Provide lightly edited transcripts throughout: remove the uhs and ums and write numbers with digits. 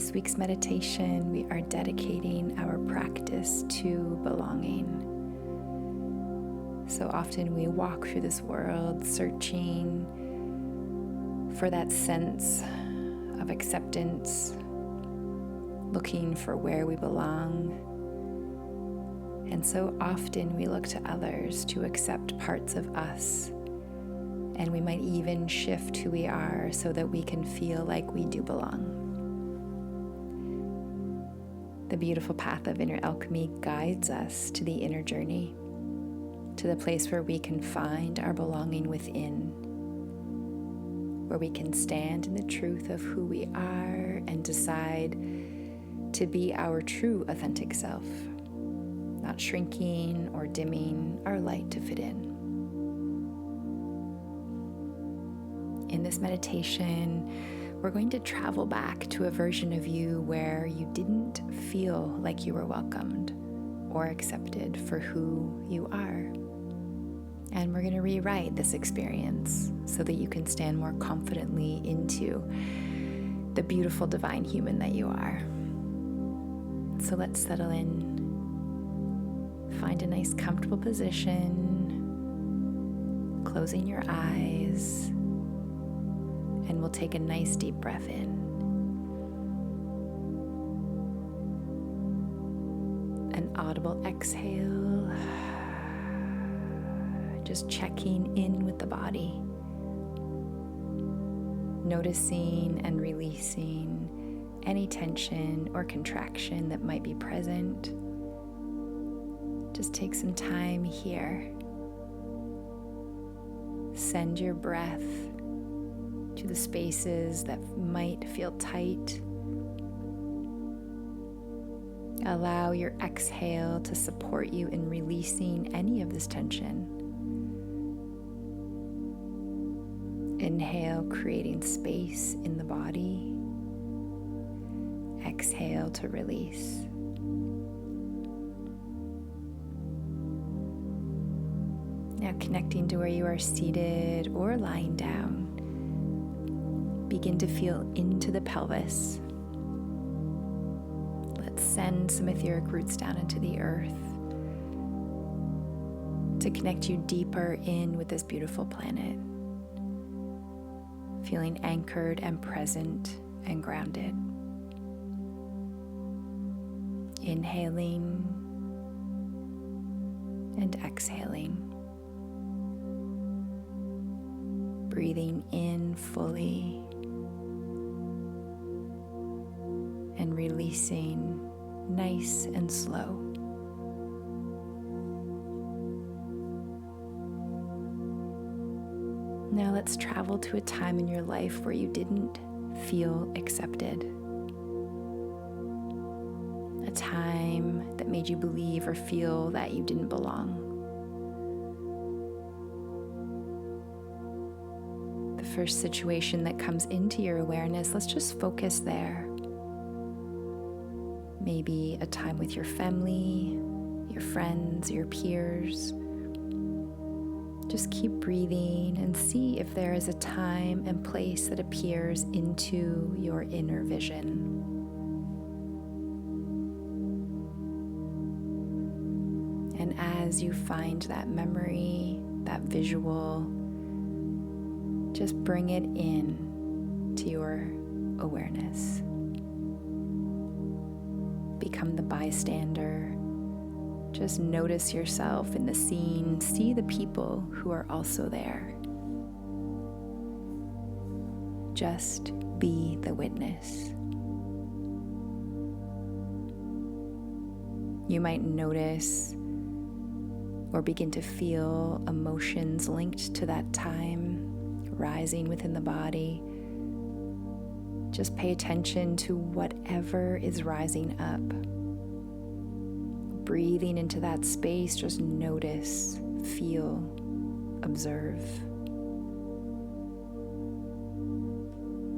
this week's meditation, we are dedicating our practice to belonging. So often we walk through this world searching for that sense of acceptance, looking for where we belong. And so often we look to others to accept parts of us, and we might even shift who we are so that we can feel like we do belong. The beautiful path of Inner Alchemy guides us to the inner journey, to the place where we can find our belonging within, where we can stand in the truth of who we are and decide to be our true authentic self, not shrinking or dimming our light to fit in. In this meditation, we're going to travel back to a version of you where you didn't feel like you were welcomed or accepted for who you are. And we're going to rewrite this experience so that you can stand more confidently into the beautiful divine human that you are. So let's settle in. Find a nice comfortable position, closing your eyes, and we'll take a nice deep breath in. An audible exhale, just checking in with the body, noticing and releasing any tension or contraction that might be present. Just take some time here. Send your breath to the spaces that might feel tight. Allow your exhale to support you in releasing any of this tension. Inhale, creating space in the body. Exhale to release. Now connecting to where you are seated or lying down. Begin to feel into the pelvis. Let's send some etheric roots down into the earth to connect you deeper in with this beautiful planet. Feeling anchored and present and grounded. Inhaling and exhaling. Breathing in fully and releasing nice and slow. Now let's travel to a time in your life where you didn't feel accepted. A time that made you believe or feel that you didn't belong. The first situation that comes into your awareness, let's just focus there. Maybe a time with your family, your friends, your peers. Just keep breathing and see if there is a time and place that appears into your inner vision. And as you find that memory, that visual, just bring it in to your awareness. Become the bystander. Just notice yourself in the scene. See the people who are also there. Just be the witness. You might notice or begin to feel emotions linked to that time rising within the body. Just pay attention to whatever is rising up. Breathing into that space, just notice, feel, observe.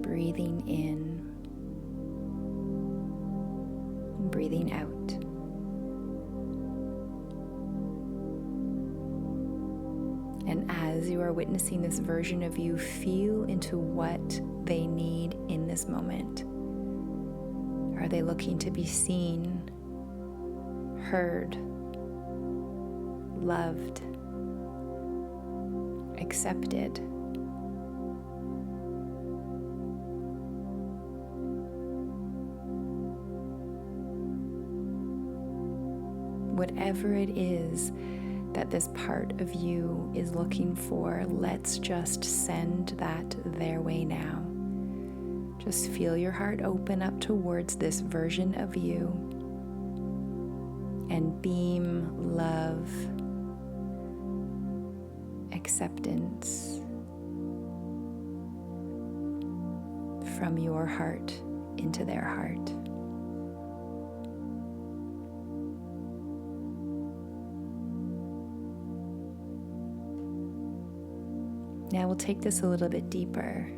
Breathing in, breathing out. And as you are witnessing this version of you, feel into what they need in this moment. Are they looking to be seen, heard, loved, accepted? Whatever it is that this part of you is looking for, let's just send that their way now. Just feel your heart open up towards this version of you and beam love, acceptance from your heart into their heart. Now we'll take this a little bit deeper.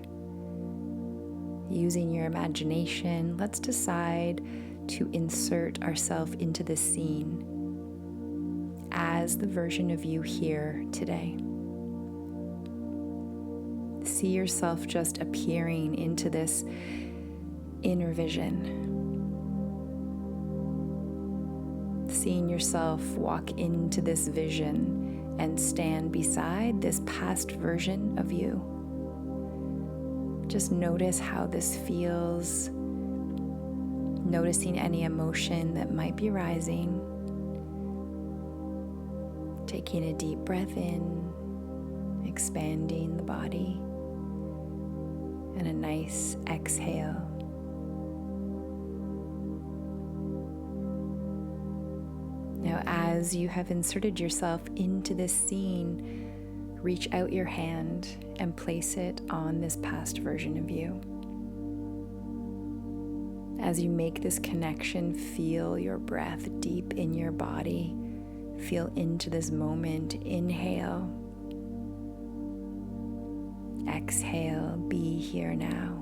Using your imagination, let's decide to insert ourselves into this scene as the version of you here today. See yourself just appearing into this inner vision. Seeing yourself walk into this vision and stand beside this past version of you. Just notice how this feels, noticing any emotion that might be rising. Taking a deep breath in, expanding the body, and a nice exhale. Now, as you have inserted yourself into this scene, reach out your hand and place it on this past version of you. As you make this connection, feel your breath deep in your body. Feel into this moment. Inhale. Exhale. Be here now.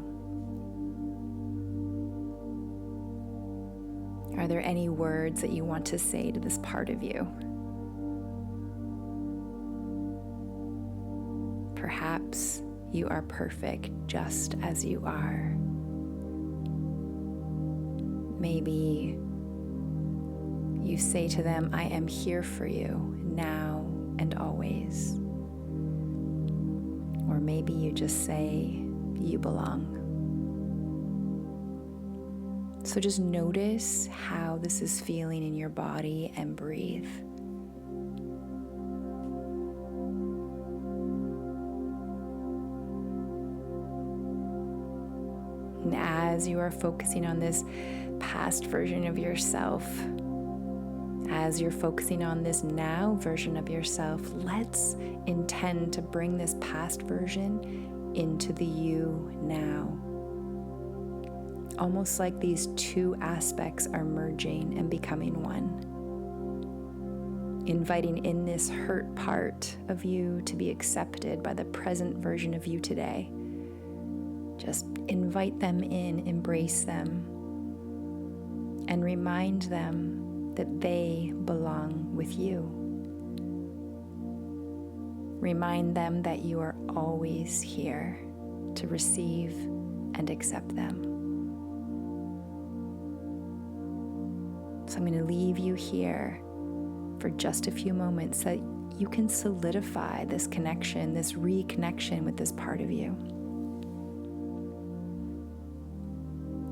Are there any words that you want to say to this part of you? Perhaps you are perfect just as you are. Maybe you say to them, I am here for you now and always. Or maybe you just say, you belong. So just notice how this is feeling in your body and breathe. And as you are focusing on this past version of yourself, as you're focusing on this now version of yourself, let's intend to bring this past version into the you now. Almost like these two aspects are merging and becoming one. Inviting in this hurt part of you to be accepted by the present version of you today. Just invite them in, embrace them, and remind them that they belong with you. Remind them that you are always here to receive and accept them. So I'm going to leave you here for just a few moments so that you can solidify this connection, this reconnection with this part of you.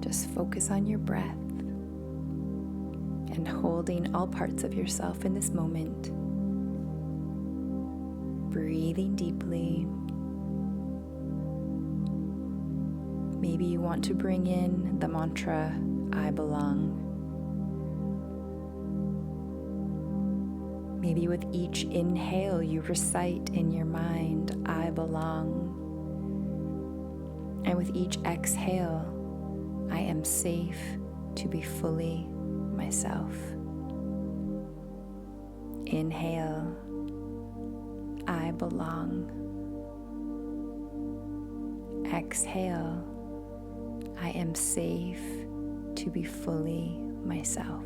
Just focus on your breath and holding all parts of yourself in this moment. Breathing deeply. Maybe you want to bring in the mantra, I belong. Maybe with each inhale you recite in your mind, I belong. And with each exhale, I am safe to be fully myself. Inhale, I belong. Exhale, I am safe to be fully myself.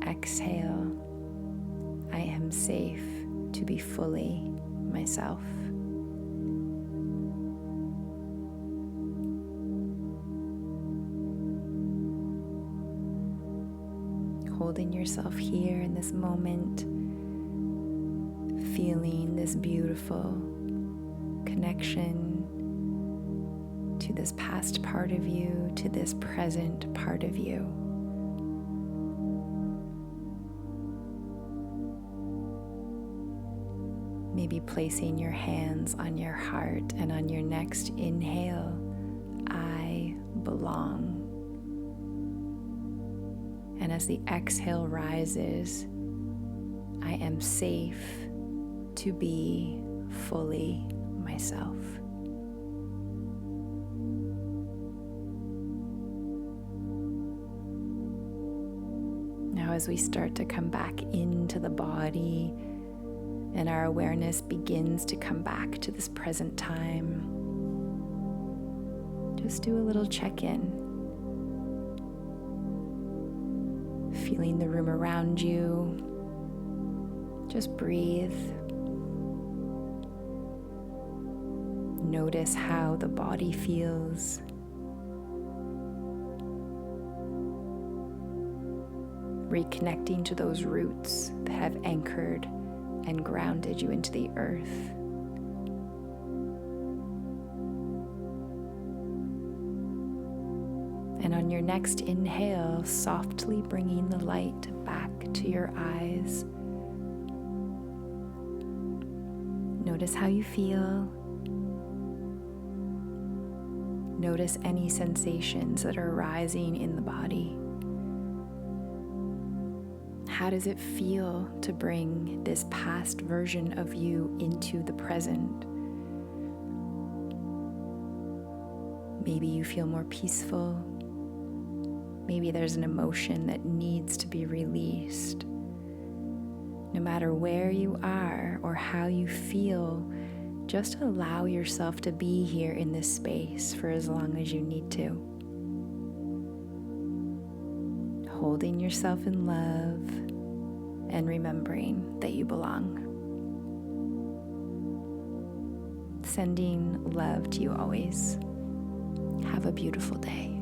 exhale, I am safe to be fully myself. Holding yourself here in this moment, feeling this beautiful connection to this past part of you, to this present part of you. Maybe placing your hands on your heart, and on your next inhale, I belong. And as the exhale rises, I am safe to be fully myself. Now, as we start to come back into the body and our awareness begins to come back to this present time, just do a little check-in. Feeling the room around you. Just breathe. Notice how the body feels. Reconnecting to those roots that have anchored and grounded you into the earth. And on your next inhale, softly bringing the light back to your eyes. Notice how you feel. Notice any sensations that are arising in the body. How does it feel to bring this past version of you into the present? Maybe you feel more peaceful. Maybe there's an emotion that needs to be released. No matter where you are or how you feel, just allow yourself to be here in this space for as long as you need to. Holding yourself in love and remembering that you belong. Sending love to you always. Have a beautiful day.